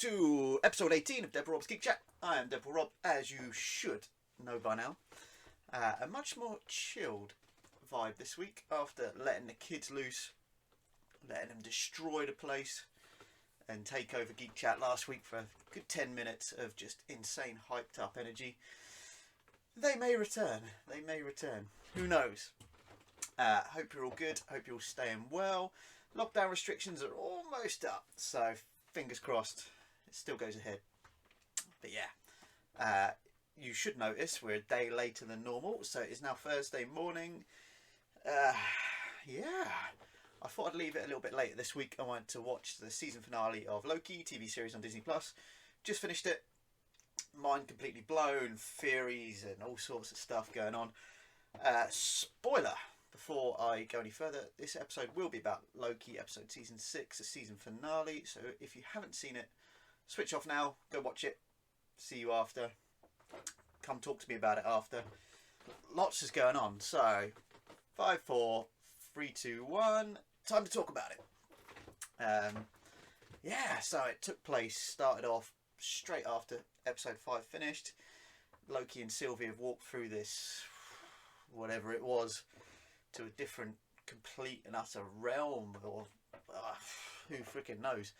to episode 18 of Deadpool Rob's Geek Chat. I am Deadpool Rob, as you should know by now. A much more chilled vibe this week after letting the kids loose, letting them destroy the place and take over Geek Chat last week for a good 10 minutes of just insane hyped up energy. They may return. Who knows? Hope you're all good. Hope you're all staying well. Lockdown restrictions are almost up, so fingers crossed it still goes ahead. But yeah, you should notice we're a day later than normal, so it is now Thursday morning. Yeah, I thought I'd leave it a little bit later this week. I wanted to watch the season finale of Loki, TV series on Disney+. Just finished it. Mind completely blown, theories and all sorts of stuff going on. Spoiler, before I go any further, this episode will be about Loki, episode season 6, the season finale. So if you haven't seen it, switch off now, go watch it. See you after. Come talk to me about it after. Lots is going on. So 5, 4, 3, 2, 1. Time to talk about it. Yeah, so it took place, started off straight after episode 5 finished. Loki and Sylvie have walked through this, whatever it was, to a different, complete and utter realm, or who freaking knows.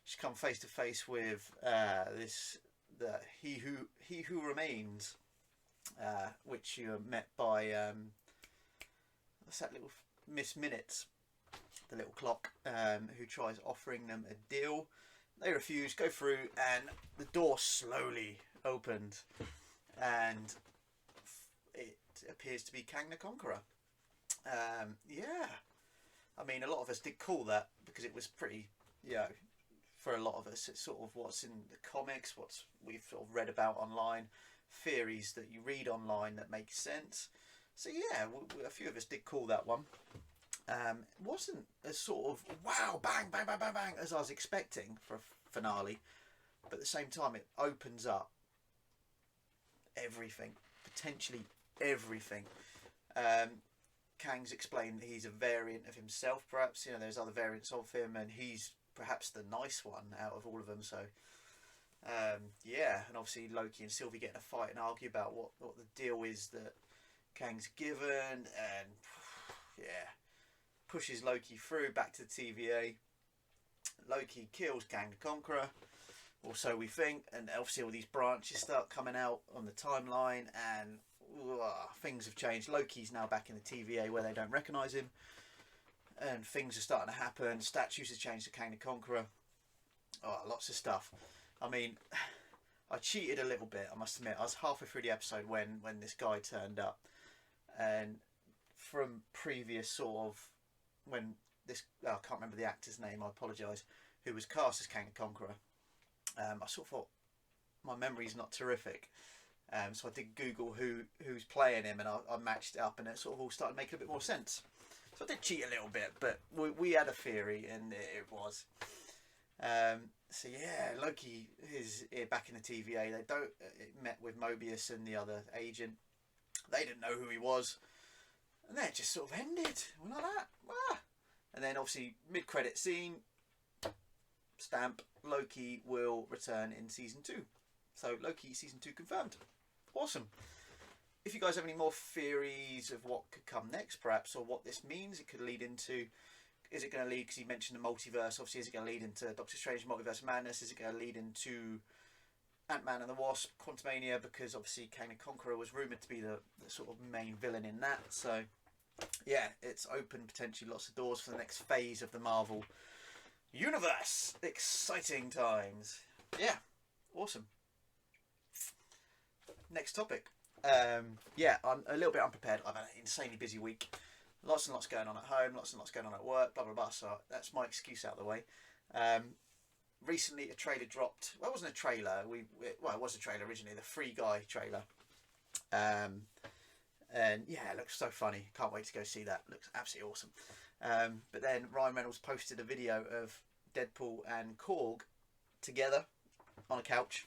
She's come face to face with he who remains, which you are met by what's that little Miss Minutes, the little clock, who tries offering them a deal. They refuse, go through, and the door slowly opened, and it appears to be Kang the Conqueror. Yeah, I mean, a lot of us did call that because it was pretty, for a lot of us, it's sort of what's in the comics, what we've sort of read about online, theories that you read online that make sense. So yeah, a few of us did call that one. It wasn't as sort of wow, bang, bang, bang, bang, bang as I was expecting for a finale, but at the same time it opens up everything, potentially everything. Kang's explained that he's a variant of himself, perhaps. There's other variants of him, and he's perhaps the nice one out of all of them. So yeah, and obviously Loki and Sylvie get in a fight and argue about what the deal is that Kang's given, and yeah, pushes Loki through back to the TVA. Loki kills Kang the Conqueror, or so we think, and obviously all these branches start coming out on the timeline, and things have changed. Loki's now back in the TVA where they don't recognise him, and things are starting to happen. Statues have changed to Kang the Conqueror. Lots of stuff. I mean, I cheated a little bit, I must admit. I was halfway through the episode when this guy turned up, and from previous sort of, when this, I can't remember the actor's name, I apologise, who was cast as Kang the Conqueror, I sort of thought, my memory's not terrific. So I did Google who's playing him, and I matched it up, and it sort of all started making a bit more sense. So I did cheat a little bit, but we had a theory, and it was. So yeah, Loki is back in the TVA. They met with Mobius and the other agent. They didn't know who he was, and then it just sort of ended. We're like that. And then obviously mid-credit scene, stamp, Loki will return in season 2. So Loki season 2 confirmed. Awesome. If you guys have any more theories of what could come next, perhaps, or what this means, it could lead into, is it going to lead, because you mentioned the multiverse, obviously, is it going to lead into Doctor Strange Multiverse of Madness? Is it going to lead into Ant-Man and the Wasp, Quantumania, because obviously Kang the Conqueror was rumoured to be the sort of main villain in that. So yeah, it's open potentially lots of doors for the next phase of the Marvel universe. Exciting times. Yeah, awesome. Next topic. Yeah, I'm a little bit unprepared. I've had an insanely busy week. Lots and lots going on at home, lots and lots going on at work, blah, blah, blah. So that's my excuse out of the way. Recently, a trailer dropped. Well, it wasn't a trailer. It was a trailer originally, the Free Guy trailer. And yeah, it looks so funny. Can't wait to go see that. Looks absolutely awesome. But then Ryan Reynolds posted a video of Deadpool and Korg together on a couch,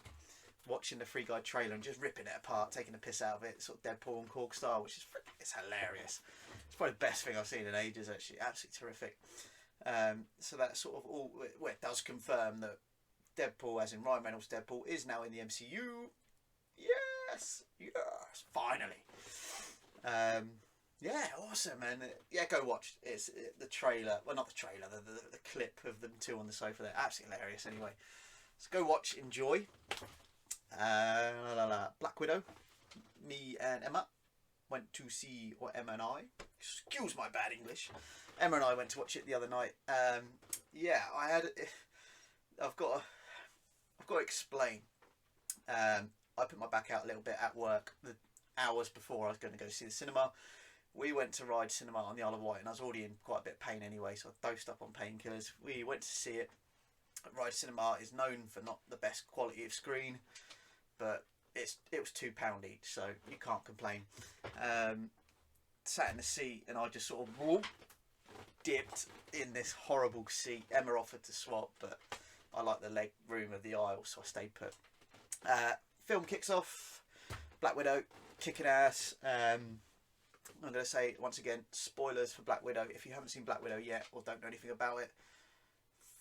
watching the Free Guy trailer and just ripping it apart, taking the piss out of it, sort of Deadpool and Korg style, which is it's hilarious. It's probably the best thing I've seen in ages, actually. Absolutely terrific. So that sort of all, well, it does confirm that Deadpool, as in Ryan Reynolds' Deadpool, is now in the MCU. Yes, finally. Yeah, awesome, man. Yeah, go watch. It's the trailer. Well, not the trailer. The clip of them two on the sofa. They're absolutely hilarious. Anyway, so go watch, enjoy. Black Widow. Me and Emma went to see, or Emma and I. Excuse my bad English. Emma and I went to watch it the other night. Yeah, I've got to explain. I put my back out a little bit at work the hours before I was going to go see the cinema. We went to Ride Cinema on the Isle of Wight, and I was already in quite a bit of pain anyway, so I dosed up on painkillers. We went to see it. Ride Cinema is known for not the best quality of screen, but it was £2 each, so you can't complain. Sat in the seat, and I just sort of dipped in this horrible seat. Emma offered to swap, but I like the leg room of the aisle, so I stayed put. Film kicks off. Black Widow kicking ass. I'm going to say once again, spoilers for Black Widow. If you haven't seen Black Widow yet or don't know anything about it,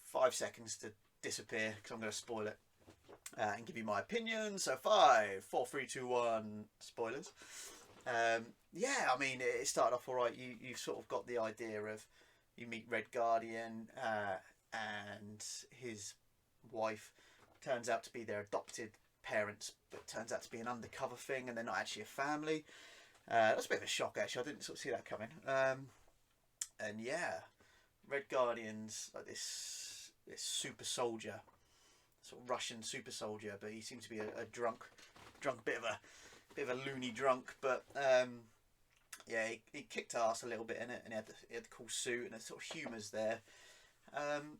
5 seconds to disappear, because I'm going to spoil it and give you my opinion. So 5, 4, 3, 2, 1, spoilers. Yeah, I mean, it started off all right. You've sort of got the idea of, you meet Red Guardian and his wife. Turns out to be their adopted parents, but turns out to be an undercover thing, and they're not actually a family. That's a bit of a shock, actually. I didn't sort of see that coming. And yeah, Red Guardian's like this super soldier, sort of Russian super soldier, but he seems to be a drunk, bit of a loony drunk. But yeah, he kicked ass a little bit in it, and he had the cool suit, and the sort of humour's there. And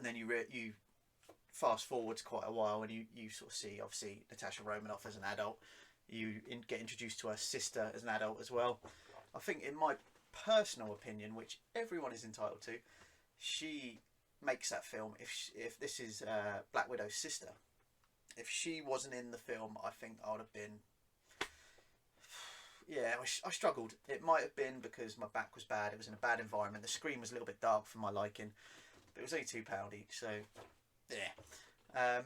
then you fast forwards quite a while, and you sort of see, obviously, Natasha Romanoff as an adult. You get introduced to her sister as an adult as well. I think, in my personal opinion, which everyone is entitled to, she makes that film. If this is Black Widow's sister, if she wasn't in the film, I think I would have been... Yeah, I struggled. It might have been because my back was bad. It was in a bad environment. The screen was a little bit dark for my liking. But it was only £2 each, so yeah.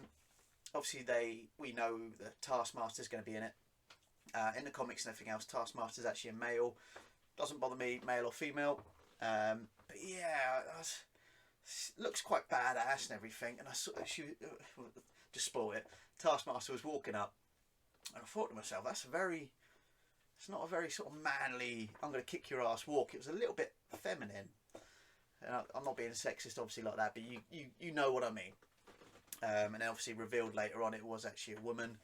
Obviously, we know that Taskmaster's going to be in it. In the comics and everything else, Taskmaster's actually a male. Doesn't bother me, male or female. But yeah, looks quite badass and everything. And I saw she just spoil it. Taskmaster was walking up, and I thought to myself, it's not a very sort of manly, I'm going to kick your ass walk. It was a little bit feminine. And I'm not being sexist, obviously, like that, but you know what I mean. And obviously revealed later on it was actually a woman.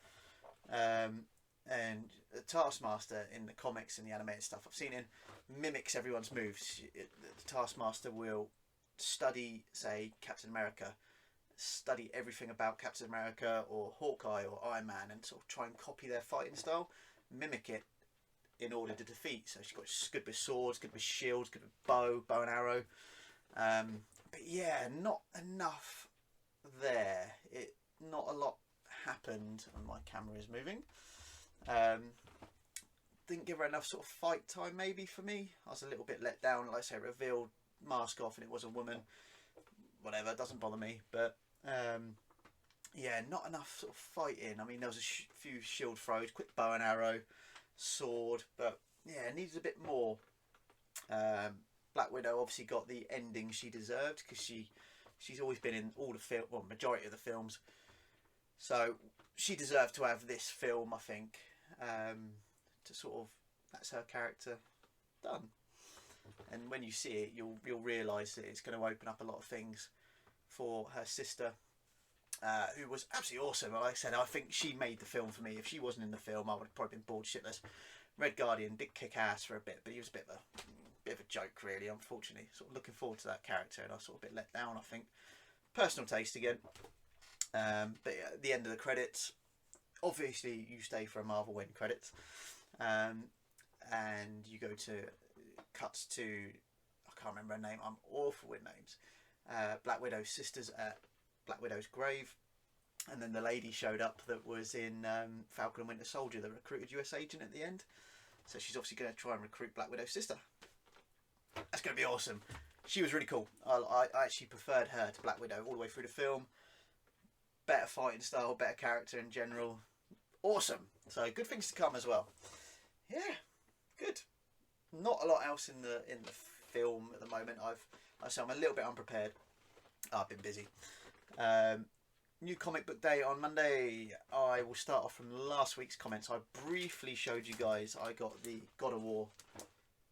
And the Taskmaster in the comics and the animated stuff I've seen in mimics everyone's moves. The Taskmaster will study, say, Captain America, study everything about Captain America or Hawkeye or Iron Man, and sort of try and copy their fighting style, mimic it in order to defeat. So she's good with swords, good with shields, good with bow and arrow. But yeah, not enough there. Not a lot happened, and my camera is moving. Didn't give her enough sort of fight time, maybe, for me. I was a little bit let down. Like I say, revealed mask off and it was a woman. Whatever, doesn't bother me. But yeah, not enough sort of fighting. I mean, there was a few shield throws, quick bow and arrow, sword, but yeah, needed a bit more. Black Widow obviously got the ending she deserved, because she's always been in all the majority of the films. So she deserved to have this film, I think, to sort of, that's her character done. And when you see it, you'll realise that it's going to open up a lot of things for her sister, who was absolutely awesome. Like I said, I think she made the film for me. If she wasn't in the film, I would have probably been bored shitless. Red Guardian did kick ass for a bit, but he was a bit of a joke, really, unfortunately. Sort of looking forward to that character, and I was sort of a bit let down, I think. Personal taste again. But at the end of the credits, obviously you stay for a Marvel end credits, and you go to cuts to, I can't remember her name, I'm awful with names, Black Widow's sisters at Black Widow's grave, and then the lady showed up that was in Falcon and Winter Soldier, the recruited US agent at the end. So she's obviously going to try and recruit Black Widow's sister. That's going to be awesome. She was really cool. I actually preferred her to Black Widow all the way through the film. better fighting style, better character in general. Awesome. So good things to come as well. Yeah, good. Not a lot else in the film at the moment. I'm a little bit unprepared. I've been busy. New comic book day on Monday. I will start off from last week's comments. I briefly showed you guys I got the God of War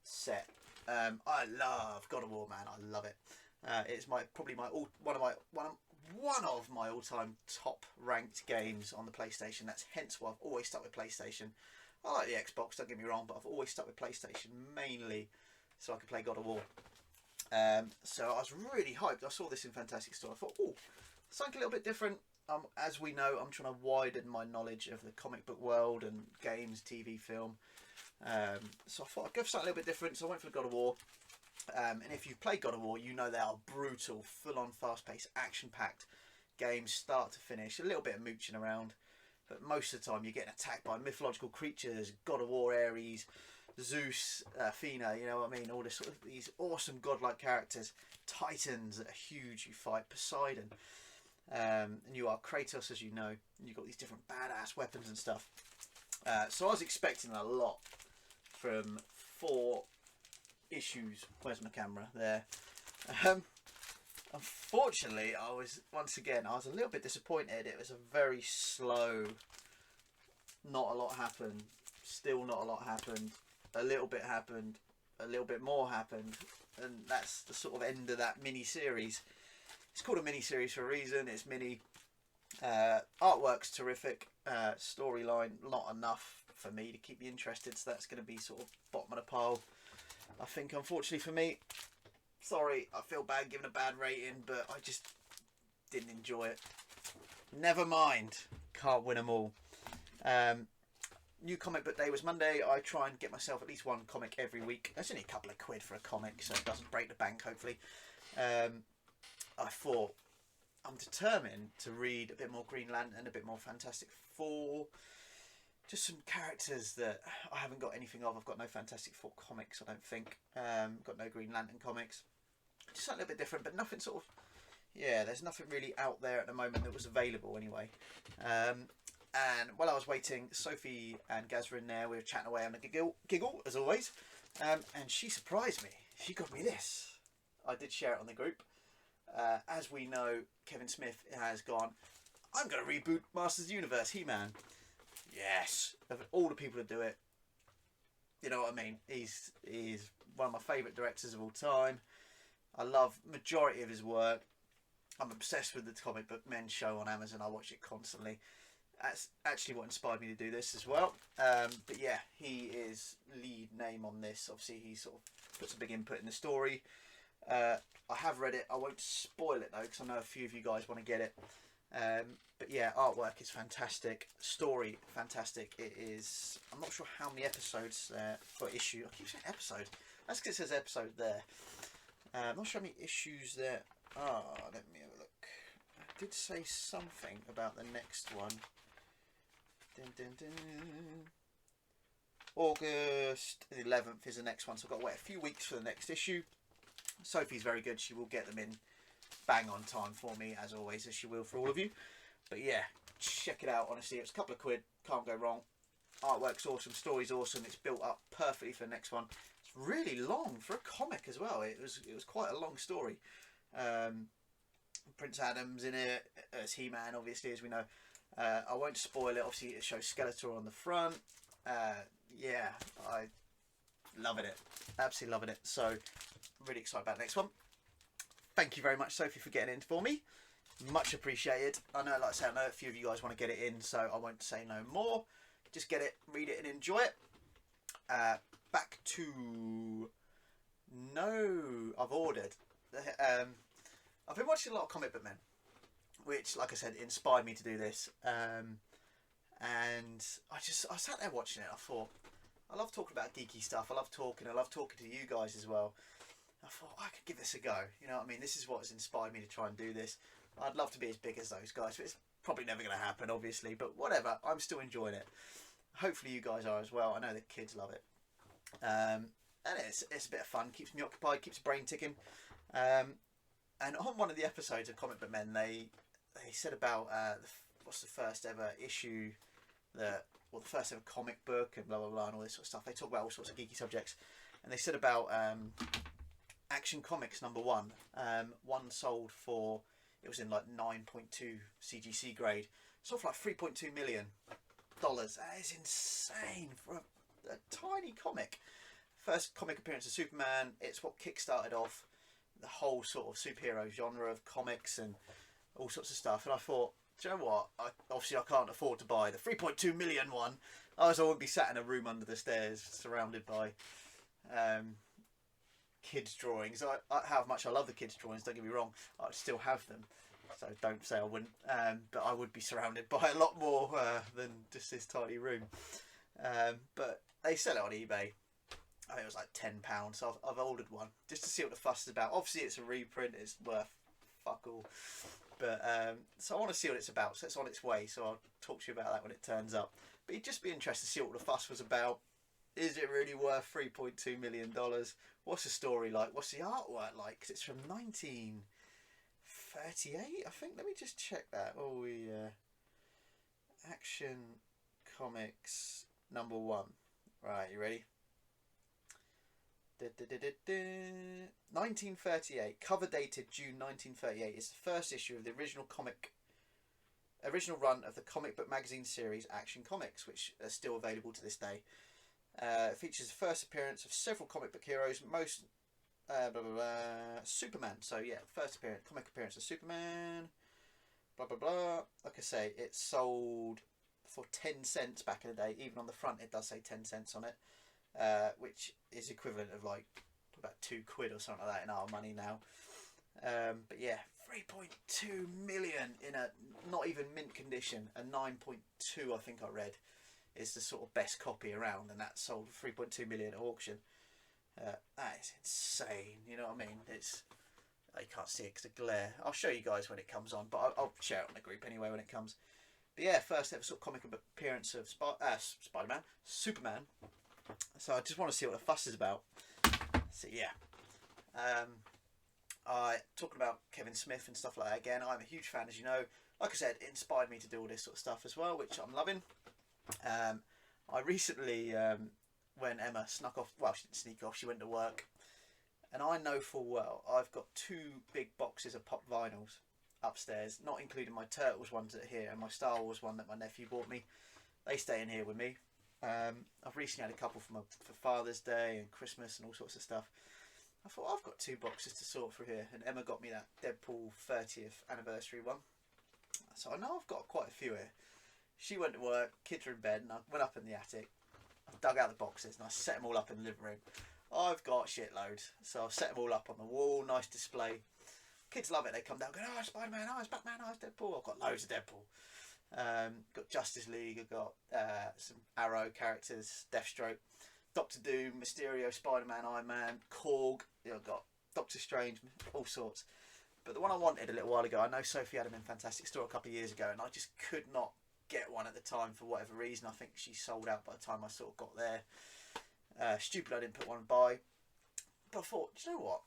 set. I love God of War, man. I love it. It's one of my all-time top ranked games on the PlayStation. That's hence why I've always stuck with PlayStation. I like the Xbox, don't get me wrong, but I've always stuck with PlayStation mainly so I could play God of War. So I was really hyped. I saw this in Fantastic Store. I thought, oh, something a little bit different. As we know, I'm trying to widen my knowledge of the comic book world and games, TV, film. So I thought I'd go for something a little bit different. So I went for God of War. And if you've played God of War, you know they are brutal, full-on, fast-paced, action-packed games, start to finish. A little bit of mooching around, but most of the time you're getting attacked by mythological creatures. God of War, Ares, Zeus, Athena, you know what I mean? All this sort of these awesome godlike characters. Titans that are huge. You fight Poseidon, and you are Kratos, as you know. And you've got these different badass weapons and stuff. So I was expecting a lot from 4 issues. Where's my camera? There. Unfortunately, I was a little bit disappointed. It was a very slow. Not a lot happened. Still not a lot happened. A little bit happened. A little bit more happened, and that's the sort of end of that mini series. It's called a mini series for a reason. It's mini. Artwork's terrific. Storyline not enough for me to keep me interested, so that's going to be sort of bottom of the pile. I think, unfortunately for me, sorry, I feel bad giving a bad rating, but I just didn't enjoy it. Never mind, can't win them all. New comic book day was Monday. I try and get myself at least one comic every week. That's only a couple of quid for a comic, so it doesn't break the bank, hopefully. I thought, I'm determined to read a bit more Green Lantern, a bit more Fantastic Four. Just some characters that I haven't got anything of. I've got no Fantastic Four comics, I don't think. Got no Green Lantern comics. Just something a little bit different, but nothing sort of... Yeah, there's nothing really out there at the moment that was available anyway. And while I was waiting, Sophie and Gaz were in there. We were chatting away on a giggle, as always. And she surprised me. She got me this. I did share it on the group. As we know, Kevin Smith has gone, I'm going to reboot Masters of the Universe, He-Man. Yes, of all the people to do it, you know what I mean. He's one of my favourite directors of all time. I love majority of his work. I'm obsessed with the Comic Book Men show on Amazon. I watch it constantly. That's actually what inspired me to do this as well. But yeah, he is lead name on this. Obviously, he sort of puts a big input in the story. I have read it. I won't spoil it though, because I know a few of you guys want to get it. But yeah, artwork is fantastic. Story, fantastic. It is... I'm not sure how many episodes there for issue. I keep saying episode. That's because it says episode there. I'm not sure how many issues there are. Let me have a look. I did say something about the next one. Dun, dun, dun. August 11th is the next one, so I've got to wait a few weeks for the next issue. Sophie's very good. She will get them in bang on time for me, as always, as she will for all of you. But yeah, check it out. Honestly, it's a couple of quid, can't go wrong. Artwork's awesome, story's awesome. It's built up perfectly for the next one. It's really long for a comic as well. It was quite a long story. Prince Adam's in it as He-Man, obviously, as we know. I won't spoil it. Obviously, it shows Skeletor on the front. Yeah, I loving it, absolutely loving it. So really excited about the next one. Thank you very much, Sophie, for getting it in for me. Much appreciated. I know, like I said, I know a few of you guys want to get it in, so I won't say no more. Just get it, read it, and enjoy it. Back to... No, I've ordered. I've been watching a lot of Comic Book Men, which, like I said, inspired me to do this. And I sat there watching it. I thought, I love talking about geeky stuff. I love talking to you guys as well. I thought I could give this a go. You know what I mean? This is what has inspired me to try and do this. I'd love to be as big as those guys, but it's probably never going to happen, obviously. But whatever, I'm still enjoying it. Hopefully you guys are as well. I know the kids love it. And it's a bit of fun. Keeps me occupied, keeps the brain ticking. And on one of the episodes of Comic Book Men, they they said about what's the first ever issue the first ever comic book and blah blah blah and all this sort of stuff. They talk about all sorts of geeky subjects, and they said about Action Comics #1. One sold for, it was in like 9.2 CGC grade, sold for like $3.2 million. That is insane for a tiny comic. First comic appearance of Superman. It's what kick-started off the whole sort of superhero genre of comics and all sorts of stuff. And I thought, do you know what? Obviously I can't afford to buy the 3.2 million one. I would be sat in a room under the stairs surrounded by kids' drawings. How much I love the kids' drawings, don't get me wrong. I'd still have them. So don't say I wouldn't. But I would be surrounded by a lot more than just this tiny room. But they sell it on eBay. I think it was like £10. So I've ordered one just to see what the fuss is about. Obviously it's a reprint. It's worth fuck all. But so I want to see what it's about. So it's on its way. So I'll talk to you about that when it turns up. But you'd just be interested to see what the fuss was about. Is it really worth $3.2 million? What's the story like? What's the artwork like? Because it's from 1938, I think. Let me just check that. Oh, yeah. Action Comics #1. Right, you ready? 1938, cover dated June 1938. It's the first issue of the original run of the comic book magazine series Action Comics, which are still available to this day. It features the first appearance of several comic book heroes, most Superman. So yeah, first comic appearance of Superman. Blah blah blah. Like I say, it sold for 10 cents back in the day. Even on the front, it does say 10 cents on it. Which is equivalent of like about £2 or something like that in our money now. But yeah, 3.2 million in a not even mint condition. A 9.2, I think I read, is the sort of best copy around, and that sold for 3.2 million at auction. That is insane. You know what I mean? You can't see it because of glare. I'll show you guys when it comes on, but I'll share it on the group anyway when it comes. But yeah, first ever sort of comic appearance of Spider-Man, Superman. So I just want to see what the fuss is about. So yeah, talking about Kevin Smith and stuff like that again. I'm a huge fan, as you know. Like I said, it inspired me to do all this sort of stuff as well, which I'm loving. I recently, when Emma snuck off, well, she didn't sneak off, she went to work, and I know full well I've got 2 big boxes of pop vinyls upstairs, not including my Turtles ones that are here and my Star Wars one that my nephew bought me. They stay in here with me. I've recently had a couple for Father's Day and Christmas and all sorts of stuff. I thought, I've got 2 boxes to sort through here, and Emma got me that Deadpool 30th anniversary one. So I know I've got quite a few here. She went to work, kids were in bed, and I went up in the attic. I dug out the boxes and I set them all up in the living room. I've got shitloads, so I've set them all up on the wall, nice display. Kids love it. They come down, go, oh, Spider-Man, oh, it's Batman, oh, it's Deadpool. I've got loads of Deadpool. Got Justice League, I've got some Arrow characters, Deathstroke, Doctor Doom, Mysterio, Spider-Man, Iron Man, Korg. I've got Doctor Strange, all sorts. But the one I wanted a little while ago, I know Sophie had them in Fantastic Store a couple of years ago, and I just could not get one at the time for whatever reason. I think she sold out by the time I sort of got there. Stupid I didn't put one by. But I thought, do you know what?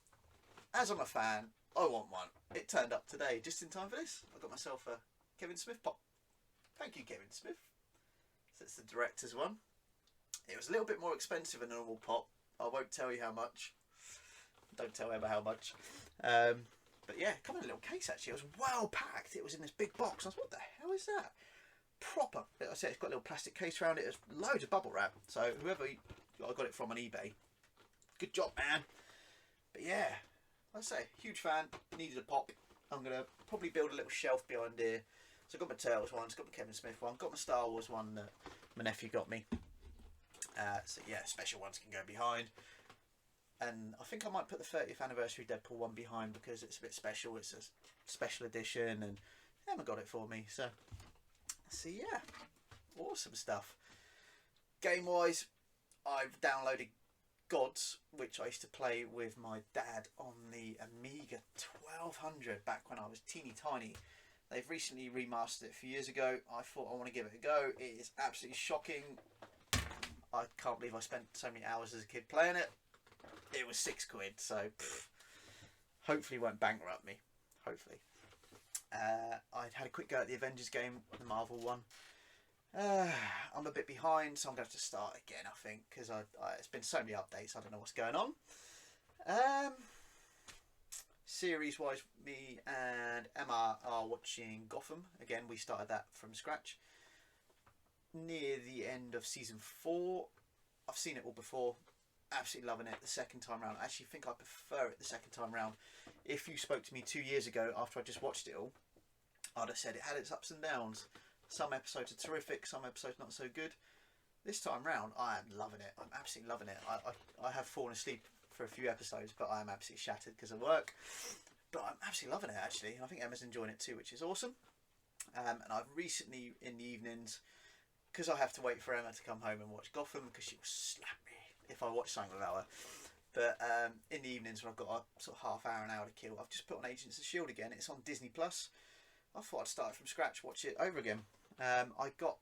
As I'm a fan, I want one. It turned up today, just in time for this. I got myself a Kevin Smith pop. Thank you, Kevin Smith. So it's the director's one. It was a little bit more expensive than a normal pop. I won't tell you how much. Don't tell Emma how much. But yeah, come in a little case actually. It was well packed. It was in this big box. I was, what the hell is that? Proper. I said it's got a little plastic case around it. There's loads of bubble wrap. So whoever I got it from on eBay, good job, man. But yeah, like I say, huge fan. Needed a pop. I'm gonna probably build a little shelf behind here. So I got my Turtles one, got my Kevin Smith one, got my Star Wars one that my nephew got me. So yeah, special ones can go behind. And I think I might put the 30th anniversary Deadpool one behind because it's a bit special. It's a special edition, and Emma got it for me. So yeah, awesome stuff. Game wise, I've downloaded Gods, which I used to play with my dad on the Amiga 1200 back when I was teeny tiny. They've recently remastered it a few years ago. I thought I want to give it a go. It is absolutely shocking. I can't believe I spent so many hours as a kid playing it. It was £6, so hopefully it won't bankrupt me. Hopefully. I had a quick go at the Avengers game, the Marvel one. I'm a bit behind, so I'm going to have to start again, I think, because it's been so many updates, I don't know what's going on. Series-wise, me and Emma are watching Gotham. Again, we started that from scratch. Near the end of season 4. I've seen it all before. Absolutely loving it the second time round. I actually think I prefer it the second time round. If you spoke to me 2 years ago after I just watched it all, I'd have said it had its ups and downs. Some episodes are terrific, some episodes not so good. This time round, I am loving it. I'm absolutely loving it. I have fallen asleep for a few episodes, but I am absolutely shattered because of work. But I'm absolutely loving it, actually. And I think Emma's enjoying it too, which is awesome. And I've recently, in the evenings, because I have to wait for Emma to come home and watch Gotham, because she will slap me if I watch something without her. But in the evenings when I've got a sort of half hour, an hour to kill, I've just put on Agents of S.H.I.E.L.D. again. It's on Disney+. I thought I'd start from scratch, watch it over again. I got,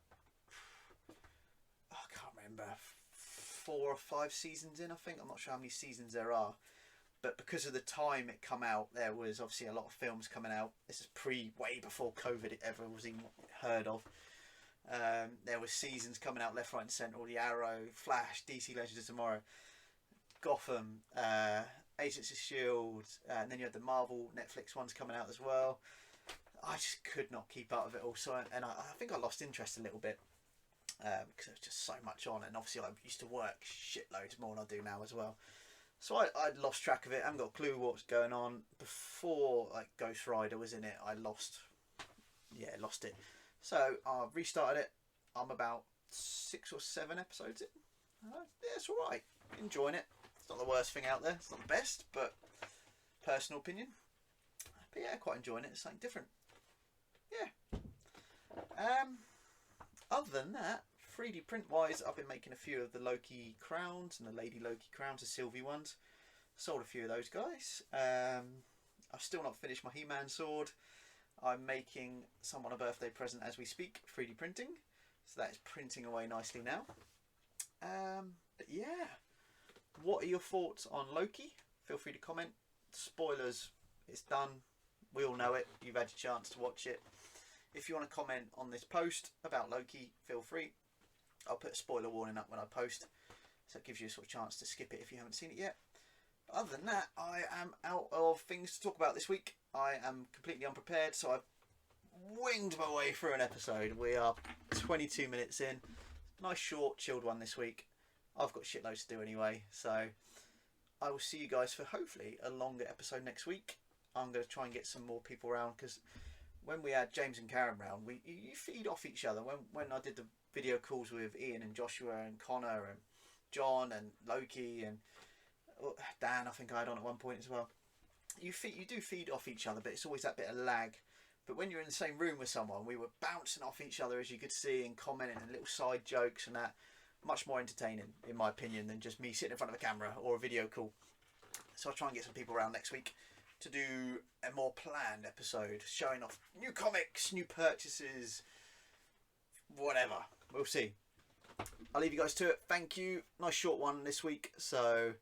I can't remember, 4 or 5 seasons in, I think. I'm not sure how many seasons there are. But because of the time it come out, there was obviously a lot of films coming out. This is way before COVID it ever was even heard of. There were seasons coming out left, right and centre. All the Arrow, Flash, DC Legends of Tomorrow, Gotham, Agents of S.H.I.E.L.D. And then you had the Marvel Netflix ones coming out as well. I just could not keep up with it all. So, and I think I lost interest a little bit. Because there was just so much on. And obviously I used to work shitloads more than I do now as well. So I'd lost track of it. I haven't got a clue what's going on. Before like Ghost Rider was in it, I lost it. So I restarted it. I'm about 6 or 7 episodes in. Yeah, it's alright. Enjoying it. It's not the worst thing out there. It's not the best, but personal opinion. But yeah, quite enjoying it. It's something different. Yeah. Other than that, 3D print wise, I've been making a few of the Loki crowns and the Lady Loki crowns, the Sylvie ones. Sold a few of those guys. I've still not finished my He-Man sword. I'm making someone a birthday present as we speak, 3D printing. So that is printing away nicely now. But yeah, what are your thoughts on Loki? Feel free to comment. Spoilers, it's done. We all know it. You've had your chance to watch it. If you want to comment on this post about Loki, feel free. I'll put a spoiler warning up when I post, so it gives you a sort of chance to skip it if you haven't seen it yet. But other than that, I am out of things to talk about this week. I am completely unprepared, so I've winged my way through an episode. We are 22 minutes in. Nice short, chilled one this week. I've got shitloads to do anyway, so I will see you guys for hopefully a longer episode next week. I'm going to try and get some more people around, because when we had James and Karen round, you feed off each other. When I did the video calls with Ian and Joshua and Connor and John and Loki and Dan, I think I had on at one point as well. You do feed off each other, but it's always that bit of lag. But when you're in the same room with someone, we were bouncing off each other, as you could see, and commenting and little side jokes and that. Much more entertaining, in my opinion, than just me sitting in front of a camera or a video call. So I'll try and get some people around next week to do a more planned episode, showing off new comics, new purchases, whatever. We'll see. I'll leave you guys to it. Thank you. Nice short one this week. So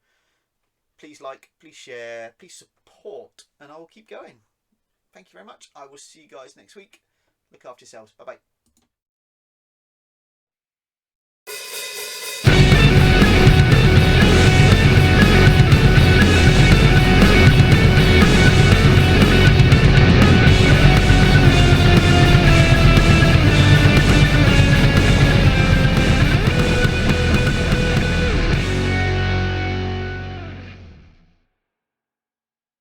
please like, please share, please support, and I will keep going. Thank you very much. I will see you guys next week. Look after yourselves. Bye bye.